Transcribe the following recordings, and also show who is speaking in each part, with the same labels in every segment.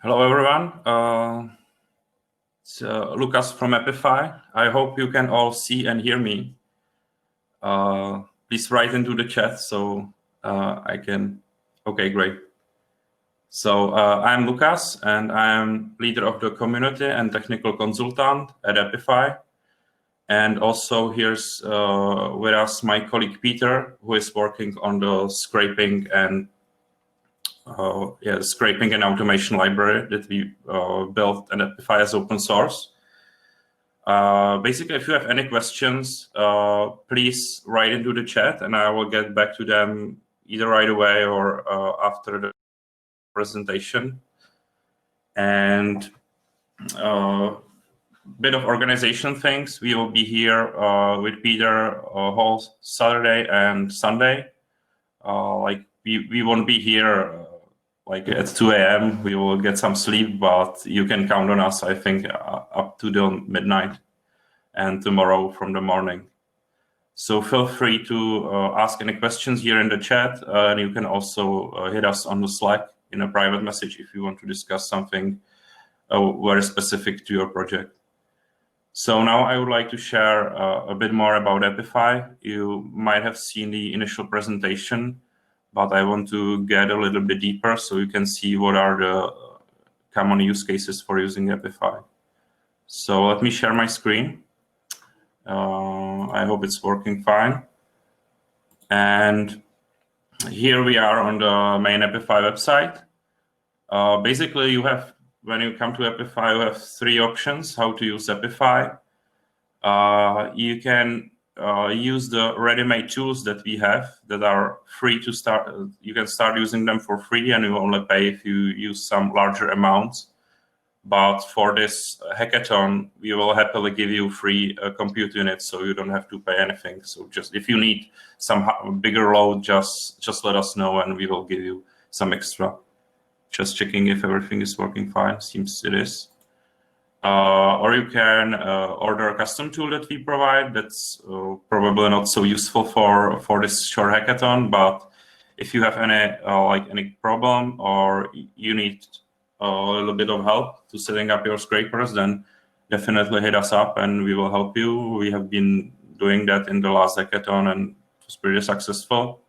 Speaker 1: Hello, everyone. It's Lucas from Apify. I hope you can all see and hear me. Please write into the chat so I can. Okay, great. So I'm Lucas, and I'm leader of the community and technical consultant at Apify. And also here's with us my colleague Peter, who is working on the scraping and scraping and automation library that we built and Apify as open source. Basically, if you have any questions, please write into the chat and I will get back to them either right away or after the presentation. And bit of organization things. We will be here with Peter whole Saturday and Sunday. We won't be here like at 2 a.m. We will get some sleep, but you can count on us, I think, up to the midnight and tomorrow from the morning. So feel free to ask any questions here in the chat. And you can also hit us on the Slack in a private message if you want to discuss something very specific to your project. So now I would like to share a bit more about Apify. You might have seen the initial presentation, but I want to get a little bit deeper so you can see what are the common use cases for using Apify. So let me share my screen. I hope it's working fine. And here we are on the main Apify website. Basically, you have, when you come to Apify, you have three options how to use Apify. You can use the ready-made tools that we have that are free to start. You can start using them for free and you only pay if you use some larger amounts. But for this hackathon, we will happily give you free compute units so you don't have to pay anything. So just if you need some bigger load, just let us know and we will give you some extra. Just checking if everything is working fine. Seems it is. Or you can order a custom tool that we provide. That's probably not so useful for this short hackathon. But if you have any problem or you need a little bit of help to setting up your scrapers, then definitely hit us up and we will help you. We have been doing that in the last hackathon and it was pretty successful.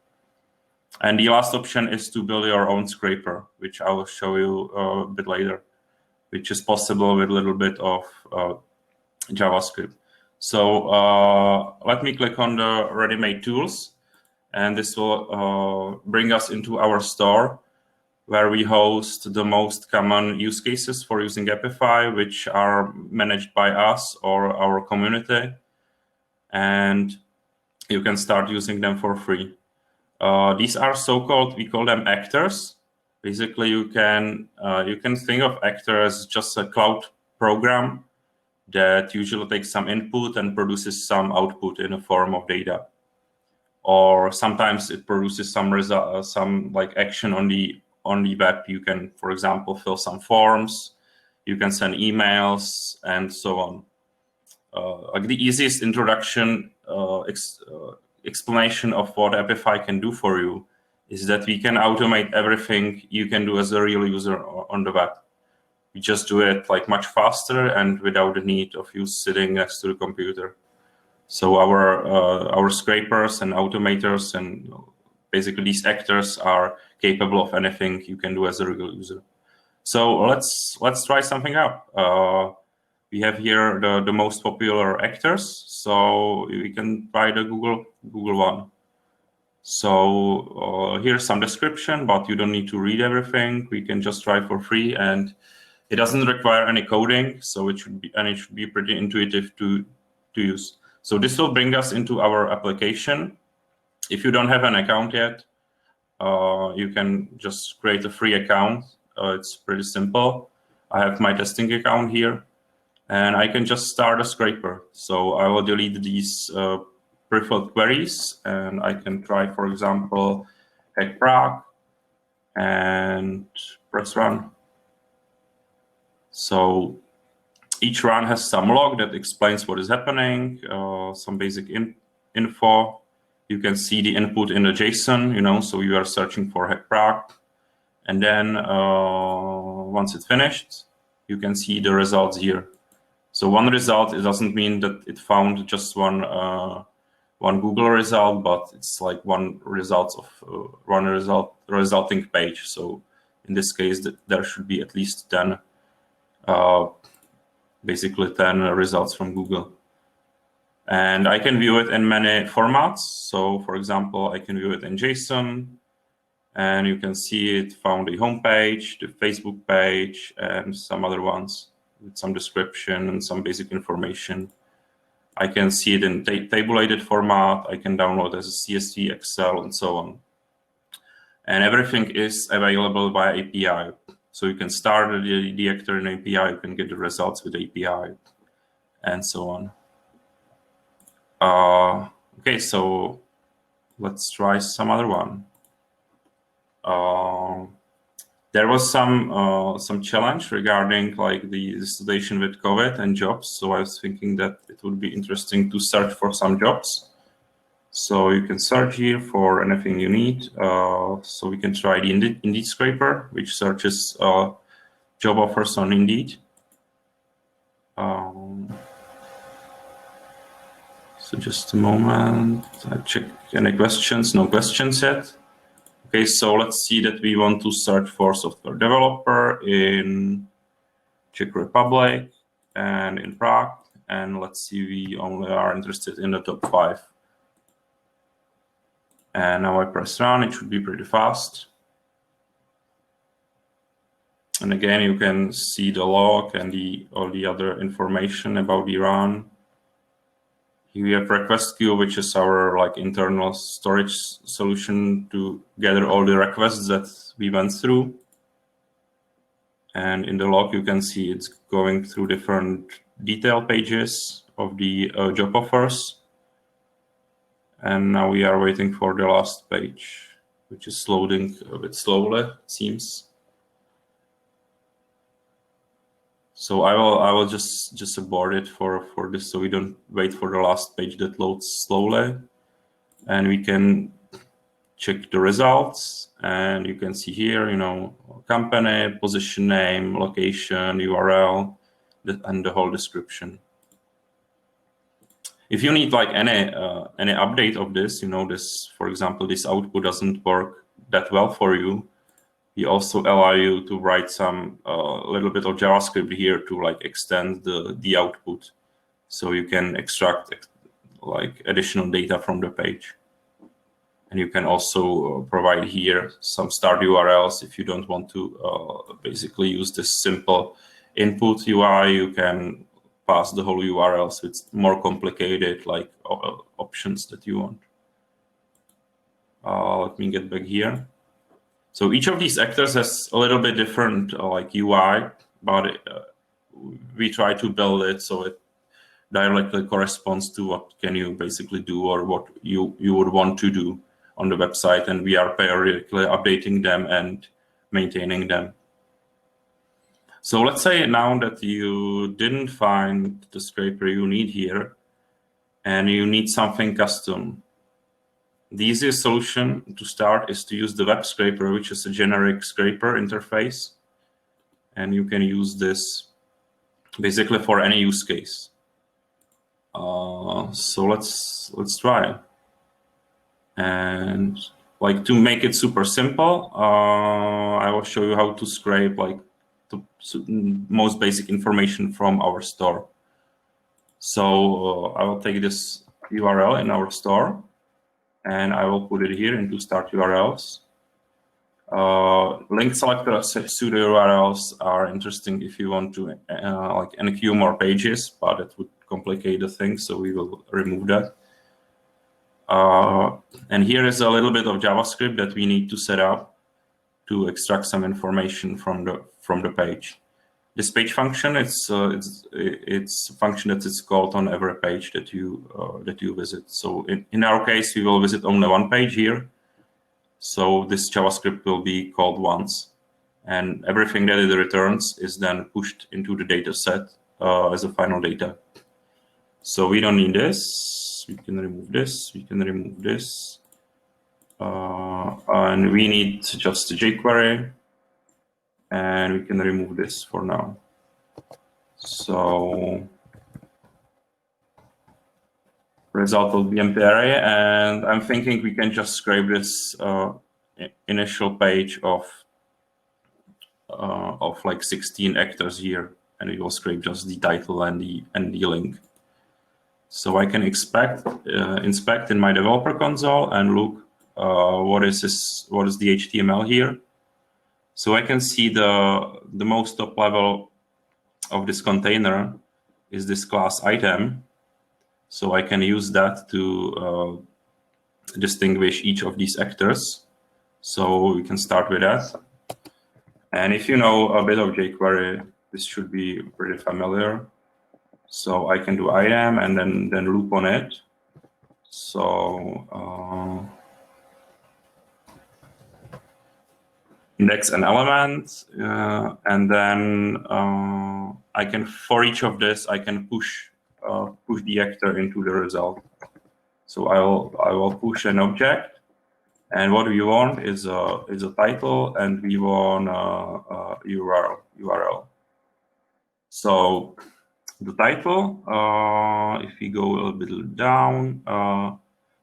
Speaker 1: And the last option is to build your own scraper, which I will show you a bit later, which is possible with a little bit of JavaScript. So let me click on the ready-made tools, and this will bring us into our store where we host the most common use cases for using Apify, which are managed by us or our community. And you can start using them for free. These are so-called, we call them actors. Basically, you can think of Actor as just a cloud program that usually takes some input and produces some output in a form of data. Or sometimes it produces some result, some like action on the web. You can, for example, fill some forms. You can send emails and so on. Like the easiest introduction explanation of what Apify can do for you is that we can automate everything you can do as a real user on the web. We just do it like much faster and without the need of you sitting next to the computer. So our scrapers and automators and basically these actors are capable of anything you can do as a real user. So let's try something out. We have here the most popular actors. So we can try the Google one. So here's some description, but you don't need to read everything. We can just try for free, and it doesn't require any coding, so it should be pretty intuitive to use. So this will bring us into our application. If you don't have an account yet, you can just create a free account. It's pretty simple. I have my testing account here, and I can just start a scraper. So I will delete these preferred queries, and I can try, for example, HackPrague and press run. So each run has some log that explains what is happening, some basic info. You can see the input in the JSON, so you are searching for HackPrague. And then once it's finished, you can see the results here. So one result, it doesn't mean that it found just one Google result, but it's like one resulting page. So in this case, there should be at least 10, basically 10 results from Google. And I can view it in many formats. So for example, I can view it in JSON, and you can see it found a home page, the Facebook page, and some other ones with some description and some basic information. I can see it in tabulated format. I can download as a CSV, Excel, and so on. And everything is available by API. So you can start the actor in API, you can get the results with API, and so on. Okay, so let's try some other one. There was some challenge regarding like the situation with COVID and jobs. So I was thinking that it would be interesting to search for some jobs. So you can search here for anything you need. So we can try the Indeed scraper, which searches job offers on Indeed. So just a moment, I check any questions, no questions yet. Okay, so let's see that we want to search for software developer in Czech Republic and in Prague. And let's see, we only are interested in the top 5. And now I press run, it should be pretty fast. And again, you can see the log and all the other information about the run. Here we have request queue, which is our like internal storage solution to gather all the requests that we went through. And in the log, you can see it's going through different detail pages of the job offers. And now we are waiting for the last page, which is loading a bit slowly, it seems. So I will just abort it for this, so we don't wait for the last page that loads slowly. And we can check the results, and you can see here, you know, company, position name, location, URL, and the whole description. If you need like any update of this, you know, this, for example, this output doesn't work that well for you, we also allow you to write some little bit of JavaScript here to like extend the output, so you can extract like additional data from the page. And you can also provide here some start URLs if you don't want to basically use this simple input UI. You can pass the whole URLs with more complicated like options that you want. Let me get back here. So each of these actors has a little bit different like UI, but we try to build it so it directly corresponds to what can you basically do or what you would want to do on the website, and we are periodically updating them and maintaining them. So let's say now that you didn't find the scraper you need here, and you need something custom. The easiest solution to start is to use the web scraper, which is a generic scraper interface. And you can use this basically for any use case. So let's try. And like to make it super simple, I will show you how to scrape like the most basic information from our store. So I will take this URL in our store, and I will put it here into start URLs. Link selector pseudo URLs are interesting if you want to like enqueue more pages, but it would complicate the thing, so we will remove that. And here is a little bit of JavaScript that we need to set up to extract some information from the page. This page function, it's a function that is called on every page that you visit. So in our case, we will visit only one page here. So this JavaScript will be called once, and everything that it returns is then pushed into the data set as a final data. So we don't need this. We can remove this. We can remove this. And we need just the jQuery. and we can remove this for now. So result will be empty array, and I'm thinking we can just scrape this initial page of like 16 actors here, and we will scrape just the title and the link. So I can inspect in my developer console and look what is the HTML here. So I can see the most top level of this container is this class item. So I can use that to distinguish each of these actors. So we can start with that. And if you know a bit of jQuery, this should be pretty familiar. So I can do item and then loop on it. So index an element, and then I can, for each of this, I can push the actor into the result. So I will push an object, and what we want is a title, and we want a URL. So the title, if we go a little bit down,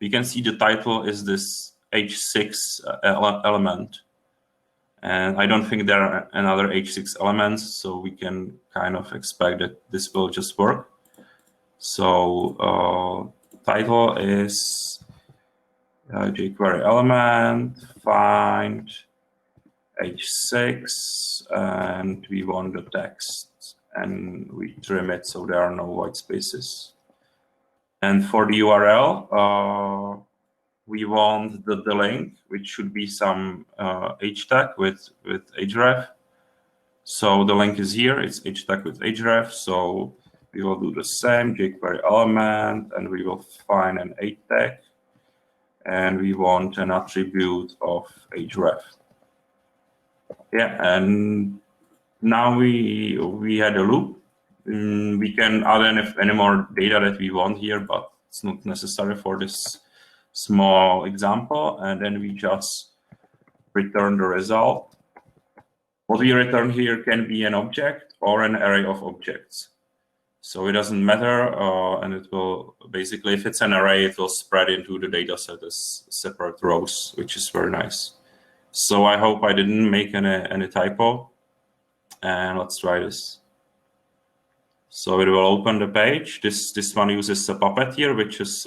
Speaker 1: we can see the title is this H6 element. And I don't think there are another H6 elements, so we can kind of expect that this will just work. So title is jQuery element, find H6, and we want the text, and we trim it so there are no white spaces. And for the URL, we want the link, which should be some H tag with href. So the link is here, it's H tag with href. So we will do the same, jQuery element, and we will find an H tag, and we want an attribute of href. Yeah, and now we had a loop. We can add any more data that we want here, but it's not necessary for this small example, and then we just return the result. What we return here can be an object or an array of objects. So it doesn't matter, and it will basically, if it's an array, it will spread into the data set as separate rows, which is very nice. So I hope I didn't make any typo, and let's try this. So it will open the page. This one uses a Puppet here, which is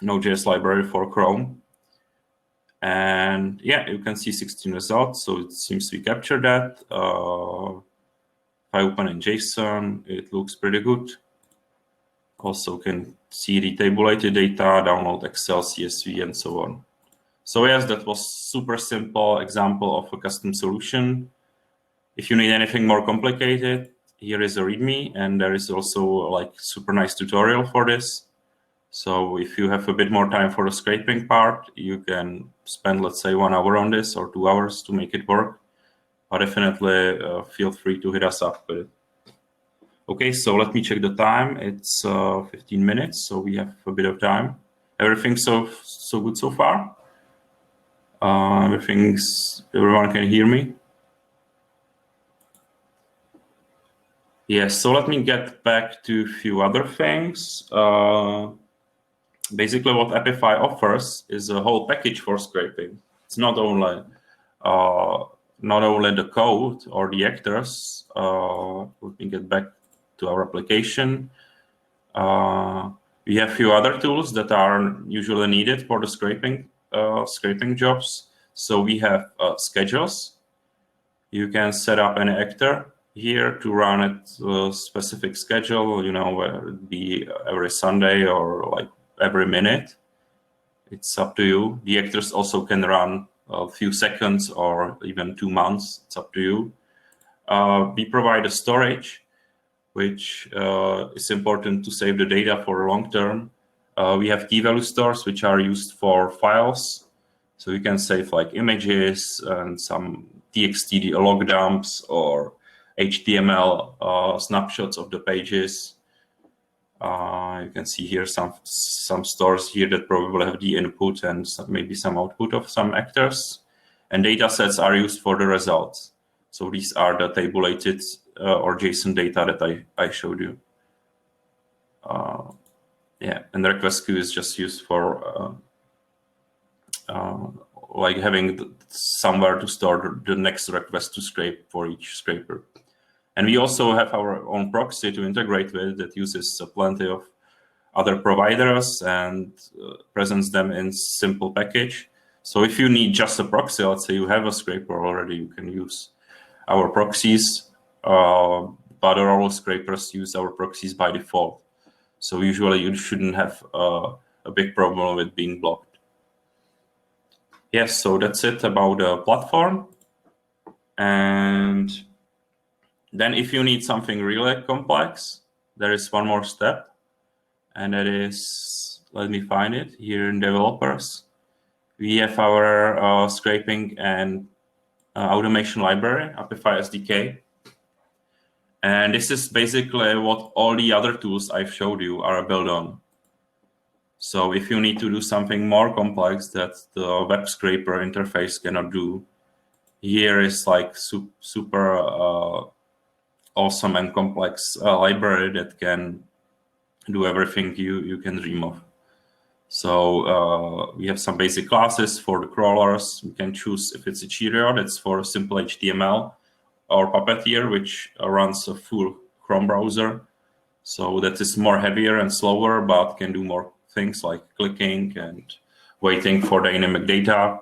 Speaker 1: Node.js library for Chrome. And yeah, you can see 16 results. So it seems we captured that. If I open in JSON, it looks pretty good. Also can see the tabulated data, download Excel, CSV, and so on. So yes, that was super simple example of a custom solution. If you need anything more complicated, here is a README, and there is also like super nice tutorial for this. So if you have a bit more time for the scraping part, you can spend, let's say, 1 hour on this or 2 hours to make it work. But definitely feel free to hit us up with it. Okay, so let me check the time. It's 15 minutes, so we have a bit of time. Everything so good so far? Everyone can hear me? Yes, so let me get back to a few other things. Basically, what Apify offers is a whole package for scraping. It's not only the code or the actors. Let me get back to our application. We have a few other tools that are usually needed for the scraping jobs. So we have schedules. You can set up an actor here to run at a specific schedule, whether it be every Sunday or like every minute. It's up to you. The actors also can run a few seconds or even 2 months. It's up to you. We provide a storage, which is important to save the data for long term. We have key value stores, which are used for files. So you can save like images and some TXT log dumps or HTML snapshots of the pages. You can see here some stores here that probably have the input and maybe some output of some actors. And data sets are used for the results. So these are the tabulated or JSON data that I showed you. Yeah, and the request queue is just used for like having somewhere to store the next request to scrape for each scraper. And we also have our own proxy to integrate with that uses plenty of other providers and presents them in simple package. So if you need just a proxy, let's say you have a scraper already, you can use our proxies, but all scrapers use our proxies by default. So usually you shouldn't have a big problem with being blocked. Yes, so that's it about the platform. And then if you need something really complex, there is one more step. And that is, let me find it here in developers. We have our scraping and automation library, Apify SDK. And this is basically what all the other tools I've showed you are built on. So if you need to do something more complex that the web scraper interface cannot do, here is like super awesome and complex library that can do everything you can dream of. So we have some basic classes for the crawlers. We can choose if it's a Cheerio, that's for simple HTML, or Puppeteer, which runs a full Chrome browser. So that is more heavier and slower, but can do more things like clicking and waiting for dynamic data.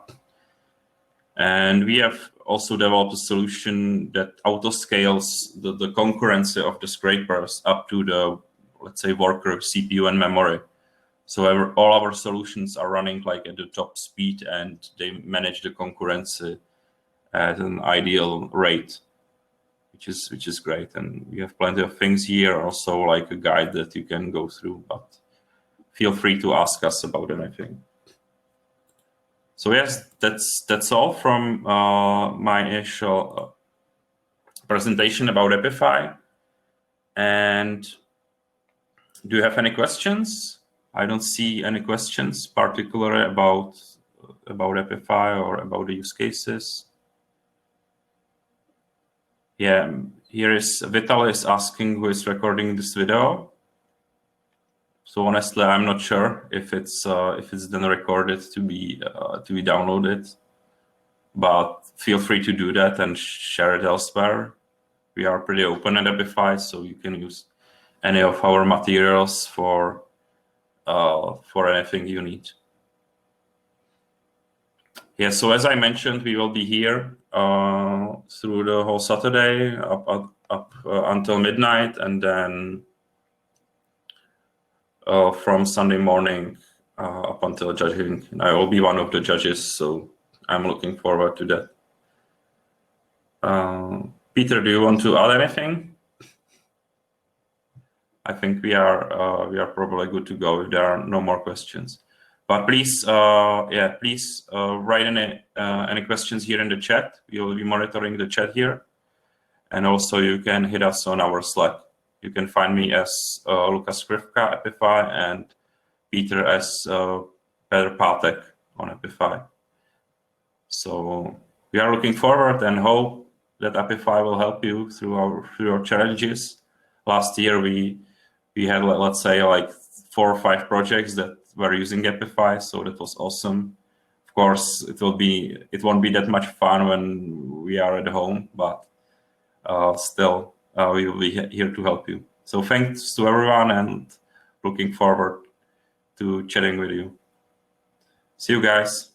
Speaker 1: And we have also developed a solution that auto-scales the concurrency of the scrapers up to the, let's say, worker CPU and memory. So all our solutions are running like at the top speed, and they manage the concurrency at an ideal rate, which is great. And we have plenty of things here, also like a guide that you can go through, but feel free to ask us about anything. So yes, that's all from my initial presentation about Apify. And do you have any questions? I don't see any questions particularly about Apify or about the use cases. Yeah, here is Vital is asking who is recording this video. So honestly, I'm not sure if it's then recorded to be downloaded, but feel free to do that and share it elsewhere. We are pretty open at Apify, so you can use any of our materials for anything you need. Yeah, so as I mentioned, we will be here through the whole Saturday up until midnight, and then from Sunday morning up until judging. I will be one of the judges, so I'm looking forward to that. Peter, do you want to add anything? I think we are probably good to go if there are no more questions. But please, please write any questions here in the chat. We will be monitoring the chat here, and also you can hit us on our Slack. You can find me as Lukas Krivka, Apify, and Peter as Petr Pátek on Apify. So we are looking forward and hope that Apify will help you through your challenges. Last year we had, let's say, like 4 or 5 projects that were using Apify, so that was awesome. Of course, it won't be that much fun when we are at home, but still we will be here to help you. So thanks to everyone, and looking forward to chatting with you. See you guys.